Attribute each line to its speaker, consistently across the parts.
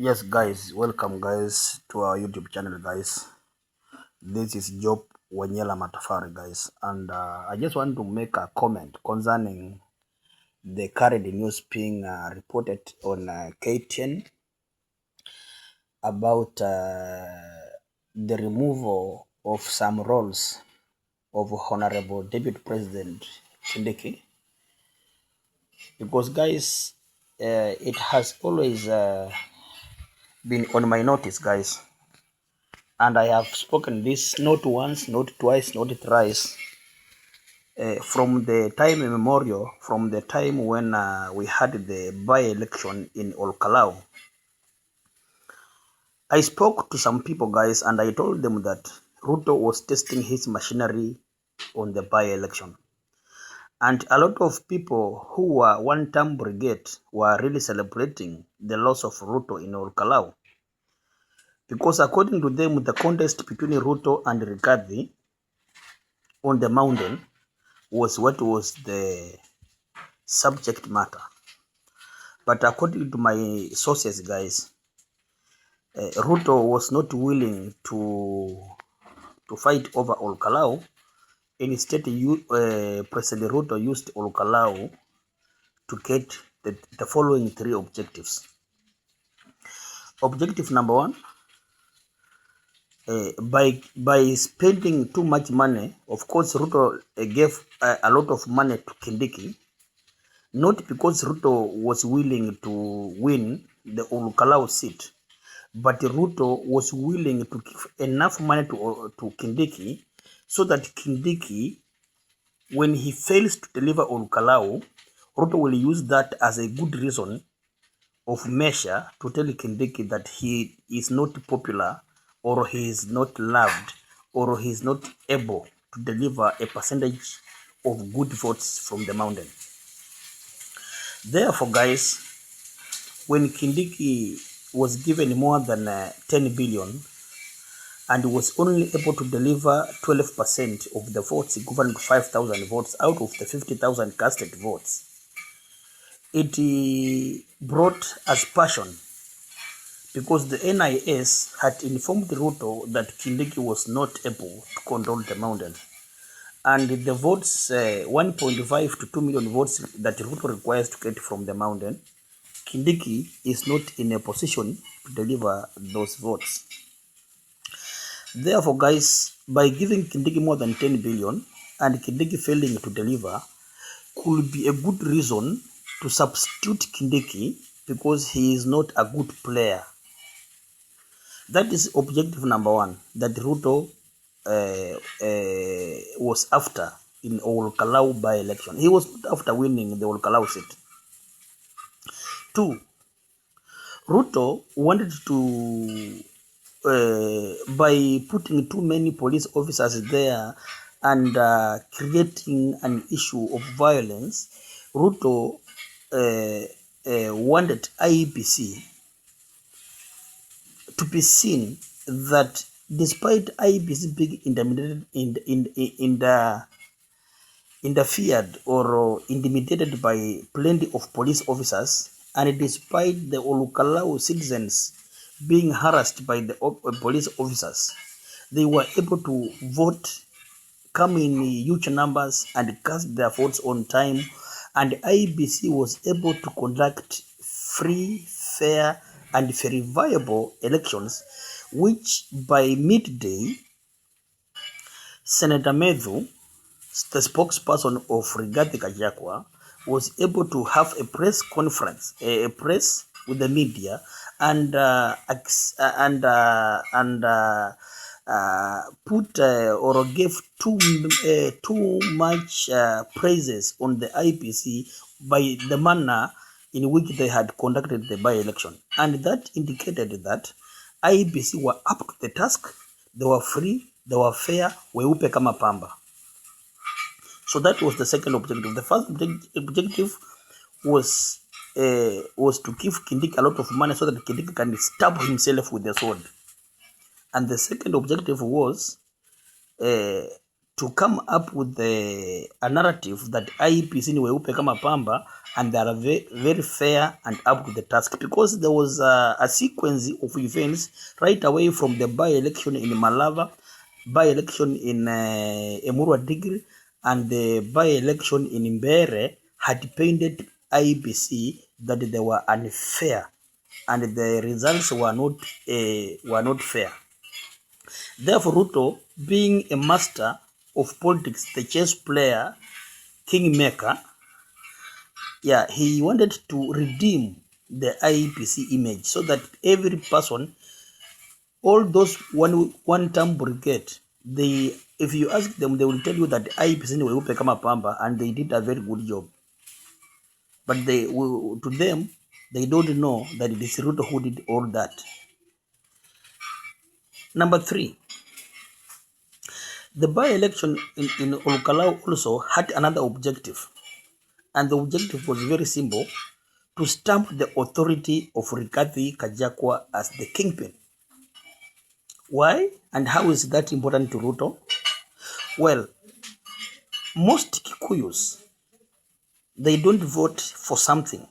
Speaker 1: Yes, guys, welcome, guys, to our YouTube channel, guys. This is Job Wanyela Matafari, guys, and I just want to make a comment concerning the current news being reported on KTN about the removal of some roles of Honorable Deputy President Kindiki, because, guys, it has always been on my notice, guys. And I have spoken this not once, not twice, not thrice. From the time immemorial, from the time when we had the by-election in Olkalau, I spoke to some people, guys, and I told them that Ruto was testing his machinery on the by-election. And a lot of people who were one-term brigade were really celebrating the loss of Ruto in Olkalau. Because according to them, the contest between Ruto and Rigathi on the mountain was what was the subject matter. But according to my sources, guys, Ruto was not willing to fight over Olkalau. Instead, President Ruto used Olkalau to get the following three objectives. Objective number one, by spending too much money, of course, Ruto gave a lot of money to Kindiki, not because Ruto was willing to win the Olkalau seat, but Ruto was willing to give enough money to Kindiki so that Kindiki, when he fails to deliver Olkalau, Ruto will use that as a good reason of measure to tell Kindiki that he is not popular, or he is not loved, or he is not able to deliver a percentage of good votes from the mountain. Therefore, guys, when Kindiki was given more than 10 billion and was only able to deliver 12% of the votes, equivalent to 5,000 votes out of the 50,000 casted votes, it brought us passion, because the NIS had informed Ruto that Kindiki was not able to control the mountain. And the votes, 1.5 to 2 million votes that Ruto requires to get from the mountain, Kindiki is not in a position to deliver those votes. Therefore, guys, by giving Kindiki more than 10 billion and Kindiki failing to deliver could be a good reason to substitute Kindiki, because he is not a good player. That is objective number one that Ruto was after in Olkalau by-election. He was not after winning the Olkalau seat. Two, Ruto wanted to, by putting too many police officers there and creating an issue of violence, Ruto wanted IEBC to be seen that despite IEBC being interfered or intimidated by plenty of police officers, and despite the Olkalau citizens being harassed by the police officers, they were able to vote, come in huge numbers, and cast their votes on time, and IEBC was able to conduct free, fair, and verifiable elections, which by midday, Senator Medhu, the spokesperson of Rigathi Gachagua, was able to have a press conference, a press with the media, and put or gave too much praises on the IPC by the manner in which they had conducted the by-election. And that indicated that IPC were up to the task, they were free, they were fair, weupe kama pamba. So that was the second objective. The first objective was to give Kindiki a lot of money so that Kindiki can stab himself with the sword. And the second objective was to to come up with a narrative that IEBC ni weupe kama pamba and they are very fair and up to the task, because there was a sequence of events right away from the by-election in Malava, by-election in Emurwa Digri, and the by-election in Mbere had painted IEBC that they were unfair and the results were not fair. Therefore, Ruto, being a master of politics, the chess player, kingmaker, he wanted to redeem the IEBC image so that every person, all those one-term brigade, if you ask them, they will tell you that IEBC ni weupe kama pamba, and they did a very good job. But to them, they don't know that it is Ruto who did all that. Number 3. The by-election in Olkalau also had another objective, and the objective was very simple: to stamp the authority of Rigathi Gachagua as the kingpin. Why and how is that important to Ruto? Well, most Kikuyus, they don't vote for something,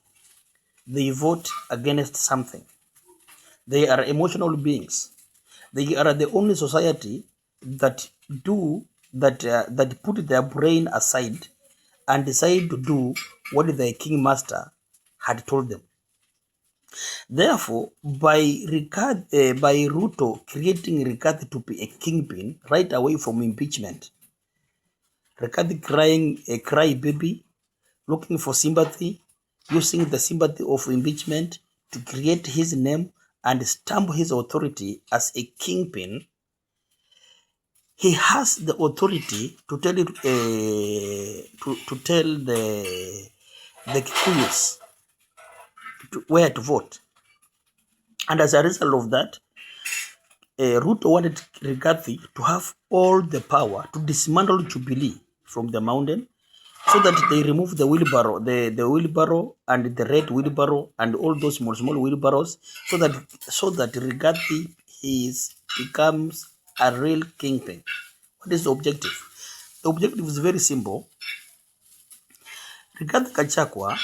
Speaker 1: they vote against something. They are emotional beings. They are the only society that put their brain aside and decide to do what the king master had told them. Therefore, by Ruto creating Rigathi to be a kingpin right away from impeachment, Rigathi crying a cry baby, looking for sympathy, using the sympathy of impeachment to create his name and stamp his authority as a kingpin, he has the authority to tell the Kikuyus where to vote. And as a result of that, Ruto wanted Rigathi to have all the power to dismantle Jubilee from the mountain, so that they remove the wheelbarrow, the wheelbarrow and the red wheelbarrow and all those small wheelbarrows, so that Rigathi becomes a real kingpin. What is the objective? The objective is very simple. Rigathi Gachagua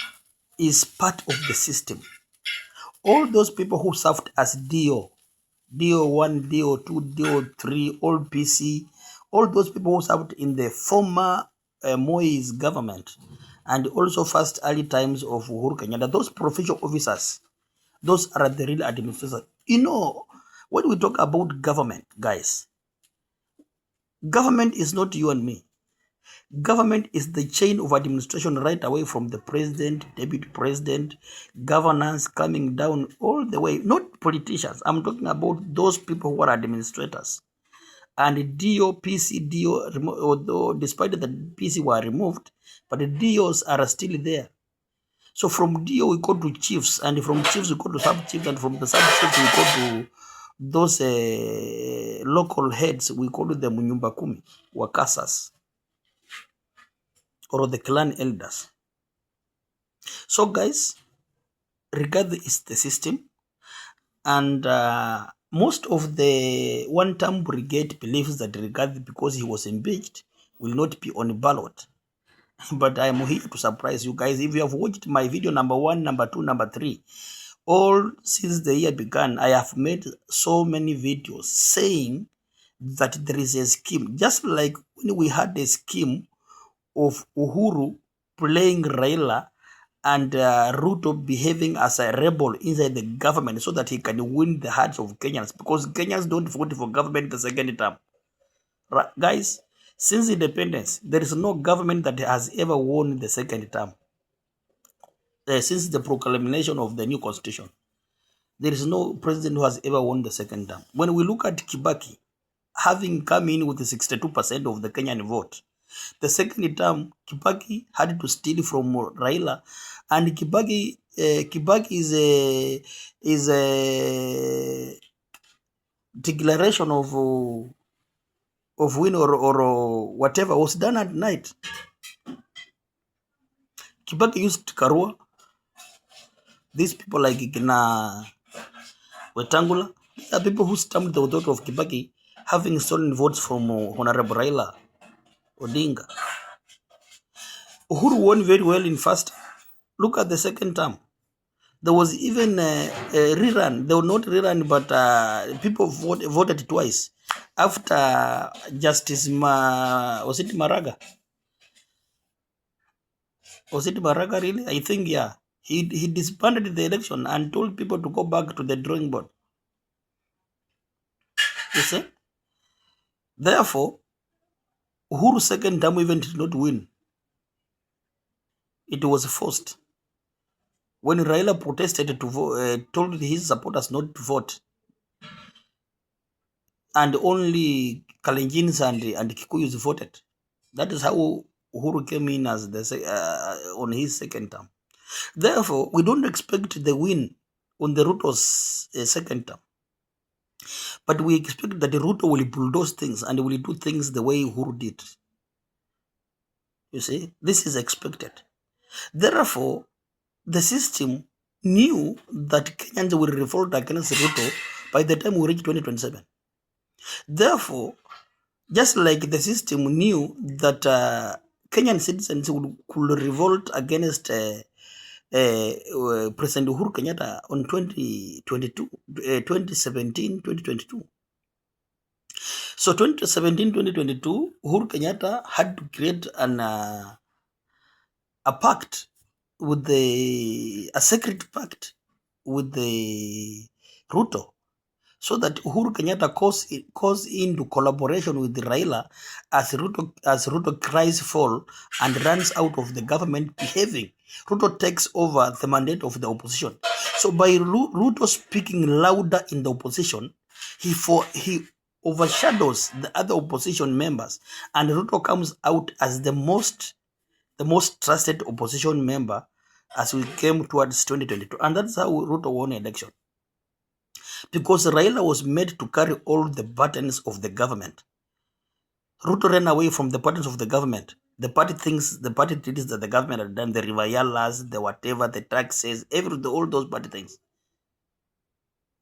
Speaker 1: is part of the system. All those people who served as DO1, DO2, DO3, all PC, all those people who served in the former Moi's government and also first early times of Uhuru Kenyatta, those provincial officers, those are the real administrators. You know, when we talk about government, guys, government is not you and me. Government is the chain of administration right away from the president, deputy president, governance coming down all the way. Not politicians. I'm talking about those people who are administrators. And DO, PC, DO, although despite that PC were removed, but the DOs are still there. So from DO we go to chiefs, and from chiefs we go to sub-chiefs, and from the sub-chiefs we go to those local heads, we call them Nyumba Kumi, Wakasas, or the clan elders. So guys, Rigathi is the system, and most of the one-term brigade believes that Rigathi, because he was impeached, will not be on ballot. But I am here to surprise you guys. If you have watched my video number 1, number 2, number 3, all since the year began, I have made so many videos saying that there is a scheme. Just like when we had a scheme of Uhuru playing Raila and Ruto behaving as a rebel inside the government so that he can win the hearts of Kenyans, because Kenyans don't vote for government the second term. Right, guys, since independence, there is no government that has ever won the second term. Since the proclamation of the new constitution, there is no president who has ever won the second term. When we look at Kibaki, having come in with 62% of the Kenyan vote, the second term, Kibaki had to steal from Raila, and Kibaki is a declaration of win or whatever was done at night. Kibaki used Karua. These people like Gina Wetangula, are people who stamped the authority of Kibaki, having stolen votes from Honorable Raila. Odinga. Uhuru won very well in first. Look at the second term. There was even a rerun. They were not rerun, but people voted twice. After Justice was it Maraga? Was it Maraga really? I think, yeah. He disbanded the election and told people to go back to the drawing board. You see? Therefore, Uhuru's second term even did not win. It was forced. When Raila protested to vote, told his supporters not to vote, and only Kalenjins and Kikuyus voted. That is how Uhuru came in as on his second term. Therefore, we don't expect the win on the Rutos second term. But we expect that the Ruto will bulldoze things and will do things the way Uhuru did. You see, this is expected. Therefore, the system knew that Kenyans will revolt against Ruto by the time we reach 2027. Therefore, just like the system knew that Kenyan citizens could revolt against President Uhuru Kenyatta on 2022, 2017, 2022. So 2017, 2022, Uhuru Kenyatta had to create a pact with a secret pact with the Ruto, so that Uhuru Kenyatta calls into collaboration with Raila as Ruto cries fall and runs out of the government behaving. Ruto takes over the mandate of the opposition. So by Ruto speaking louder in the opposition, he overshadows the other opposition members, and Ruto comes out as the most trusted opposition member as we came towards 2022. And that's how Ruto won election. Because Raila was made to carry all the burdens of the government. Ruto ran away from the burdens of the government. The party duties that the government had done, the revialas, the whatever, the taxes, all those party things.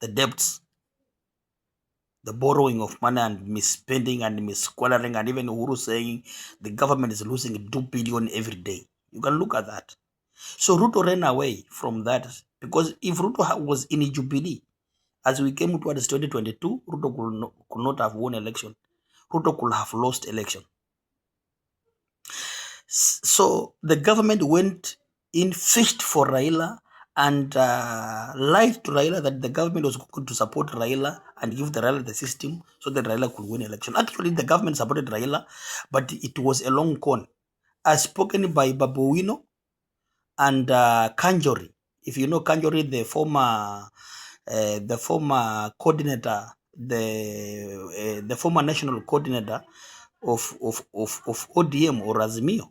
Speaker 1: The debts, the borrowing of money and misspending and misquandering, and even Uhuru saying the government is losing 2 billion every day. You can look at that. So Ruto ran away from that, because if Ruto was in Jubilee, as we came towards 2022, Ruto could not have won election. Ruto could have lost election. So the government went in, fished for Raila, and lied to Raila that the government was going to support Raila and give the Raila the system so that Raila could win election. Actually, the government supported Raila, but it was a long con. As spoken by Babuino and Kanjori. If you know Kanjori, the former coordinator, the former national coordinator of ODM or Azimio.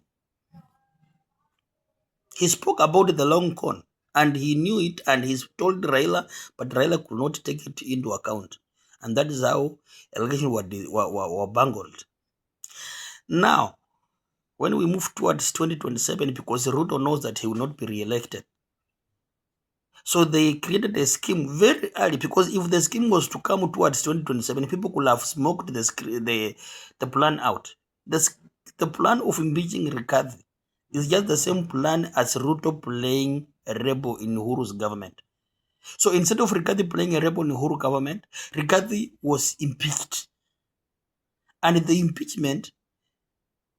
Speaker 1: He spoke about the long con, and he knew it, and he told Raila, but Raila could not take it into account. And that is how elections were bungled. Now, when we move towards 2027, because Ruto knows that he will not be re-elected, so they created a scheme very early, because if the scheme was to come towards 2027, people could have smoked the plan out. The plan of impeaching Rigathi is just the same plan as Ruto playing a rebel in Uhuru's government. So instead of Rigathi playing a rebel in Uhuru government, Rigathi was impeached. And the impeachment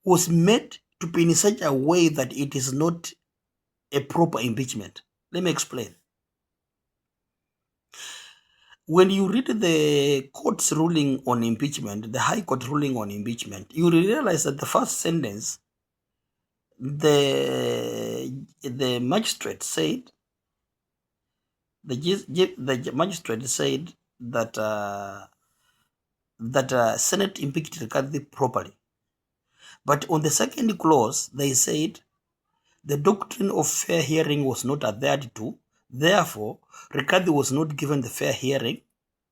Speaker 1: was made to be in such a way that it is not a proper impeachment. Let me explain. When you read the court's ruling on impeachment, the High Court ruling on impeachment, you realize that the first sentence, the magistrate said, the magistrate said that Senate impeached Rigathi properly. But on the second clause, they said the doctrine of fair hearing was not adhered to. Therefore, Rigathi was not given the fair hearing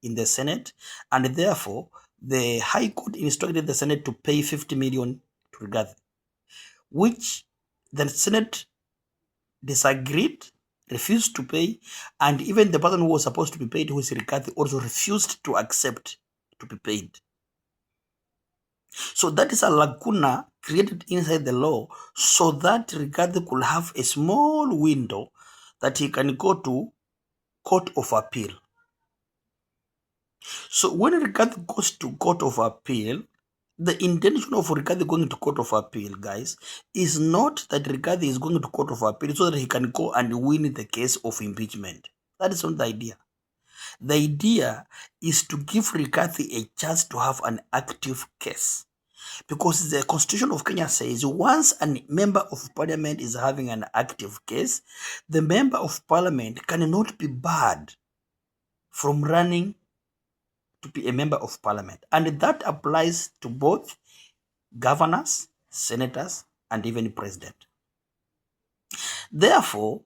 Speaker 1: in the Senate, and therefore the High Court instructed the Senate to pay 50 million to Rigathi, which the Senate disagreed, refused to pay, and even the person who was supposed to be paid, who is Rigathi, also refused to accept to be paid. So that is a lacuna created inside the law so that Rigathi could have a small window that he can go to court of appeal. So when Rigathi goes to court of appeal, the intention of Rigathi going to court of appeal, guys, is not that Rigathi is going to court of appeal so that he can go and win the case of impeachment. That is not the idea. The idea is to give Rigathi a chance to have an active case. Because the Constitution of Kenya says once a member of parliament is having an active case, the member of parliament cannot be barred from running to be a member of parliament. And that applies to both governors, senators, and even president. Therefore,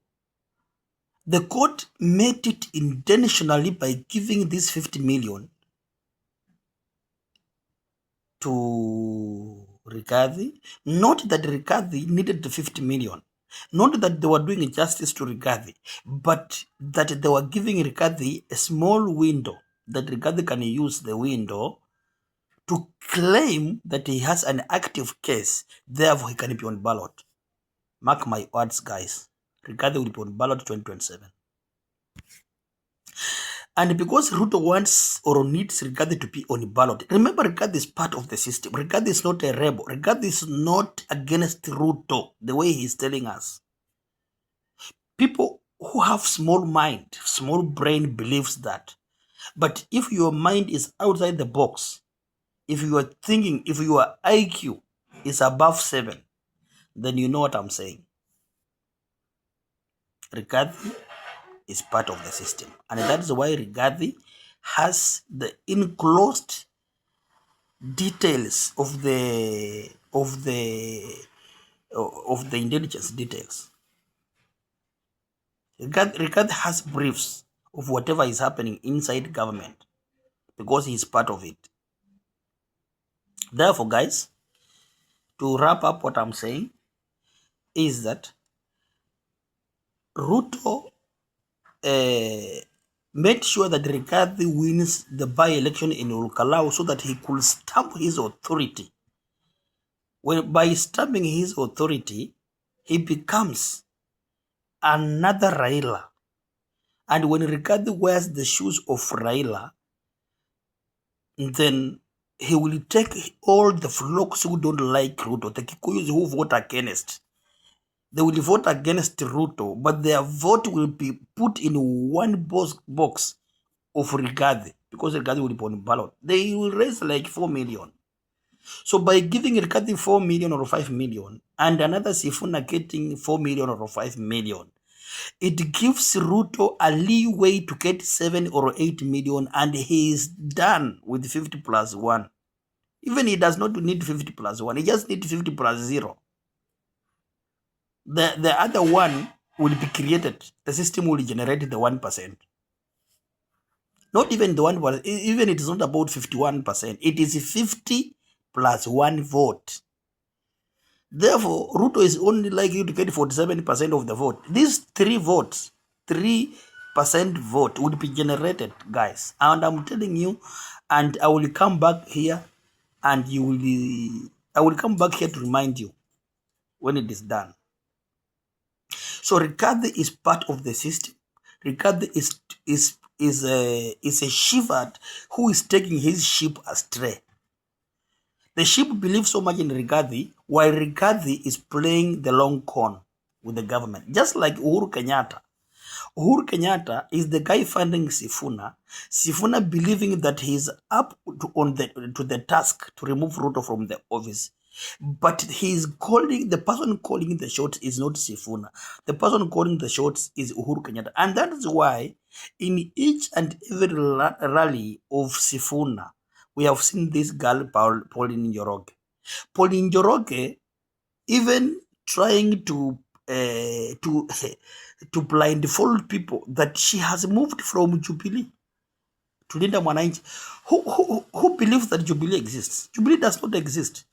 Speaker 1: the court made it intentionally by giving this 50 million to Rigathi. Not that Rigathi needed the 50 million. Not that they were doing justice to Rigathi, but that they were giving Rigathi a small window that Rigathi can use the window to claim that he has an active case, therefore he can be on ballot. Mark my words, guys. Rigathi will be on ballot 2027. And because Ruto wants or needs Rigathi to be on ballot, remember Rigathi is part of the system. Rigathi is not a rebel. Rigathi is not against Ruto the way he's telling us. People who have small mind, small brain believes that. But if your mind is outside the box, if you are thinking, if your IQ is above 7, then you know what I'm saying. Rigathi is part of the system, and that is why Rigathi has the enclosed details of the intelligence details. Rigathi has briefs of whatever is happening inside government because he is part of it. Therefore, guys, to wrap up what I'm saying is that Ruto made sure that Rigathi wins the by-election in Olkalau so that he could stamp his authority. By stamping his authority, he becomes another Raila. And when Rigathi wears the shoes of Raila, then he will take all the flocks who don't like Ruto, the Kikuyus who vote against. They will vote against Ruto, but their vote will be put in one box of Rigathi, because Rigathi will be on ballot. They will raise like 4 million. So by giving Rigathi 4 million or 5 million, and another Sifuna getting 4 million or 5 million, it gives Ruto a leeway to get 7 or 8 million, and he is done with 50 plus 1. Even he does not need 50 plus 1, he just needs 50 plus 0. The other one will be created. The system will generate the 1%. Not even the 1%, even it is not about 51%. It is 50 plus 1 vote. Therefore, Ruto is only likely to get 47% of the vote. These 3 votes, 3% vote would be generated, guys. And I'm telling you, and I will come back here and I will come back here to remind you when it is done. So Rigathi is part of the system. Rigathi is a shepherd who is taking his sheep astray. The sheep believe so much in Rigathi, while Rigathi is playing the long con with the government. Just like Uhuru Kenyatta. Uhuru Kenyatta is the guy funding Sifuna. Sifuna believing that he is up to the task to remove Ruto from the office. But the person calling the shots is not Sifuna. The person calling the shots is Uhuru Kenyatta. And that is why in each and every rally of Sifuna, we have seen this girl, Pauline Njoroge. Pauline Njoroge, even trying to blindfold people that she has moved from Jubilee to Linda Mwananchi. Who believes that Jubilee exists? Jubilee does not exist.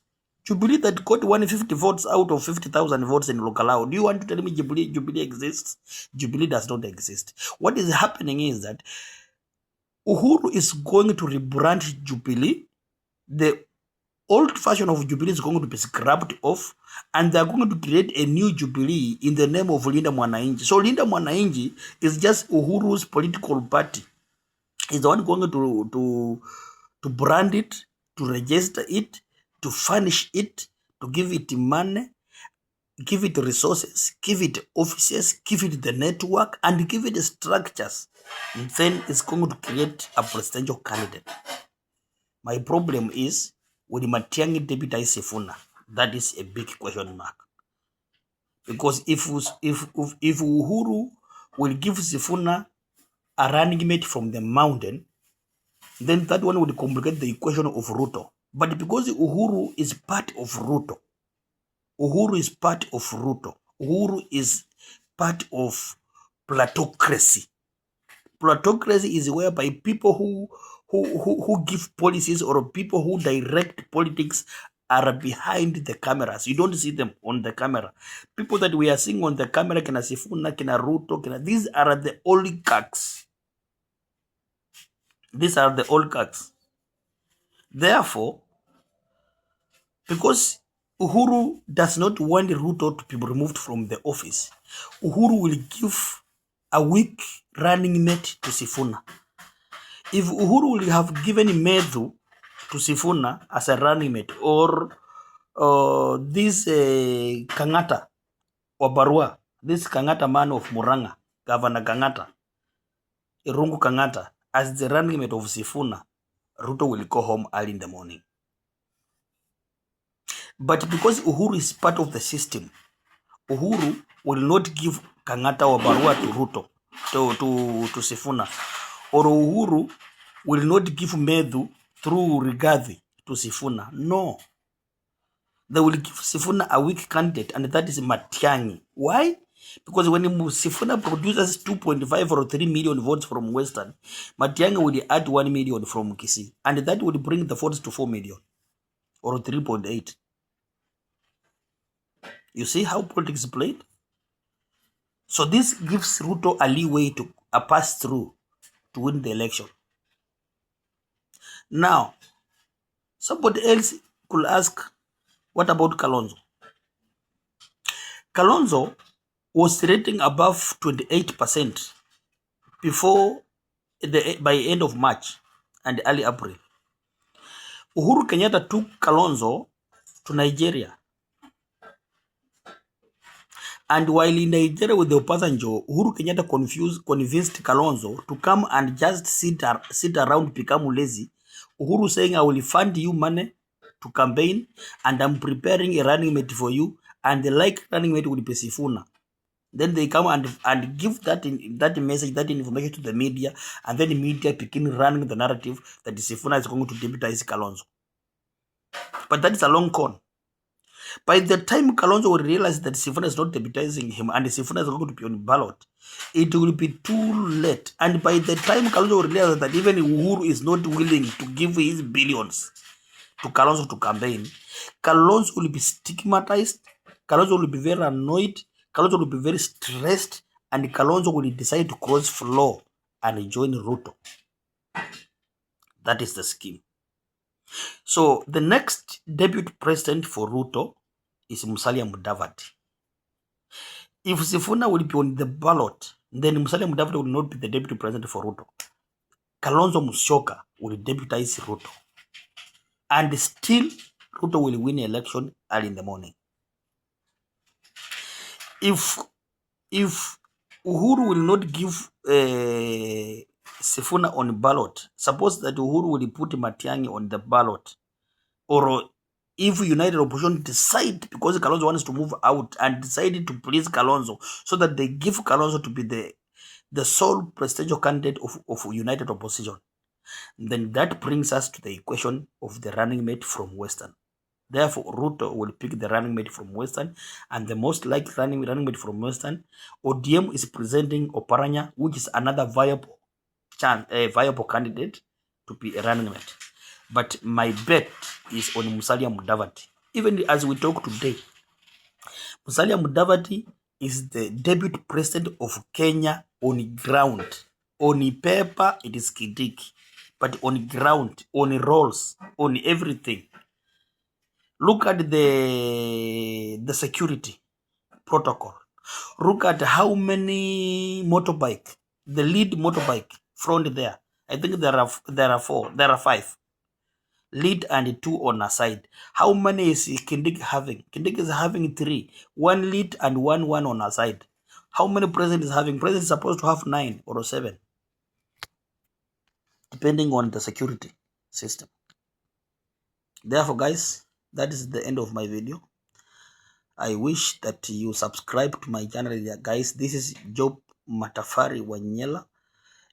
Speaker 1: Jubilee that got 150 votes out of 50,000 votes in Lokalau. Do you want to tell me Jubilee exists? Jubilee does not exist. What is happening is that Uhuru is going to rebrand Jubilee. The old fashion of Jubilee is going to be scrapped off, and they're going to create a new Jubilee in the name of Linda Mwananchi. So Linda Mwananchi is just Uhuru's political party. He's the one going to brand it, to register it, to furnish it, to give it money, give it resources, give it offices, give it the network, and give it structures. And then it's going to create a presidential candidate. My problem is, will Matiang'i deputize Sifuna? That is a big question mark. Because if Uhuru will give Sifuna a running mate from the mountain, then that one would complicate the equation of Ruto. But because Uhuru is part of Ruto, Uhuru is part of Ruto, Uhuru is part of plutocracy. Plutocracy is whereby people who give policies or people who direct politics are behind the cameras. You don't see them on the camera. People that we are seeing on the camera, Kina Sifuna, Kina Ruto, these are the oligarchs. These are the oligarchs. Therefore, because Uhuru does not want Ruto to be removed from the office, Uhuru will give a weak running mate to Sifuna. If Uhuru will have given Medhu to Sifuna as a running mate, or this Kangata or Barua, this Kangata man of Muranga, Governor Kangata, Irungu Kangata, as the running mate of Sifuna, Ruto will go home early in the morning. But because Uhuru is part of the system, Uhuru will not give Kangata or Barua to Ruto, to Sifuna. Or Uhuru will not give Medhu through Rigathi to Sifuna. No. They will give Sifuna a weak candidate, and that is Matiang'i. Why? Because when Sifuna produces 2.5 or 3 million votes from Western, Matiang'i will add 1 million from Kisii. And that would bring the votes to 4 million or 3.8. You see how politics is played? So this gives Ruto a leeway to pass through to win the election. Now, somebody else could ask, what about Kalonzo? Kalonzo was rating above 28% by end of March and early April. Uhuru Kenyatta took Kalonzo to Nigeria. And while in Nigeria with the Obasanjo, Uhuru Kenyatta convinced Kalonzo to come and just sit around, become lazy. Uhuru saying, I will fund you money to campaign, and I'm preparing a running mate for you, and the running mate will be Sifuna. Then they come and give that message, that information to the media, and then the media begin running the narrative that Sifuna is going to deputize Kalonzo. But that is a long con. By the time Kalonzo will realize that Sifuna is not deputizing him and Sifuna is going to be on ballot, it will be too late. And by the time Kalonzo will realize that even Uhuru is not willing to give his billions to Kalonzo to campaign, Kalonzo will be stigmatized, Kalonzo will be very annoyed, Kalonzo will be very stressed, and Kalonzo will decide to cross floor and join Ruto. That is the scheme. So the next deputy president for Ruto is Musalia Mudavadi. If Sifuna will be on the ballot, then Musalia Mudavadi will not be the deputy president for Ruto. Kalonzo Musyoka will deputize Ruto. And still, Ruto will win the election early in the morning. If Uhuru will not give Sifuna on ballot, suppose that Uhuru will put Matiang'i on the ballot, or if United Opposition decide, because Kalonzo wants to move out, and decided to please Kalonzo, so that they give Kalonzo to be the sole presidential candidate of United Opposition, then that brings us to the equation of the running mate from Western. Therefore, Ruto will pick the running mate from Western, and the most likely running mate from Western, ODM is presenting Oparanya, which is another viable candidate to be a running mate. But my bet is on Musalia Mudavadi. Even as we talk today, Musalia Mudavadi is the deputy president of Kenya on ground. On paper, it is Kidiki. But on ground, on rolls, on everything, Look at the security protocol. Look at how many motorbike, the lead motorbike front there. I think there are four, there are five. Lead and two on a side. How many is Kindig having? Kindig is having three. One lead and one on a side. How many president is having? President is supposed to have 9 or 7, depending on the security system. Therefore, guys, that is the end of my video. I wish that you subscribe to my channel, guys. This is Job Matafari Wanyela,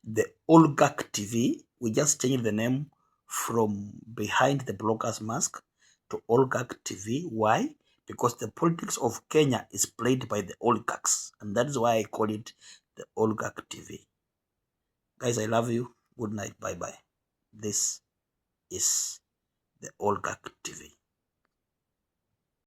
Speaker 1: the Oligarch TV. We just changed the name from Behind the Blogger's Mask to Oligarch TV. Why? Because the politics of Kenya is played by the oligarchs, and that is why I call it the Oligarch TV. Guys, I love you. Good night. Bye-bye. This is the Oligarch TV.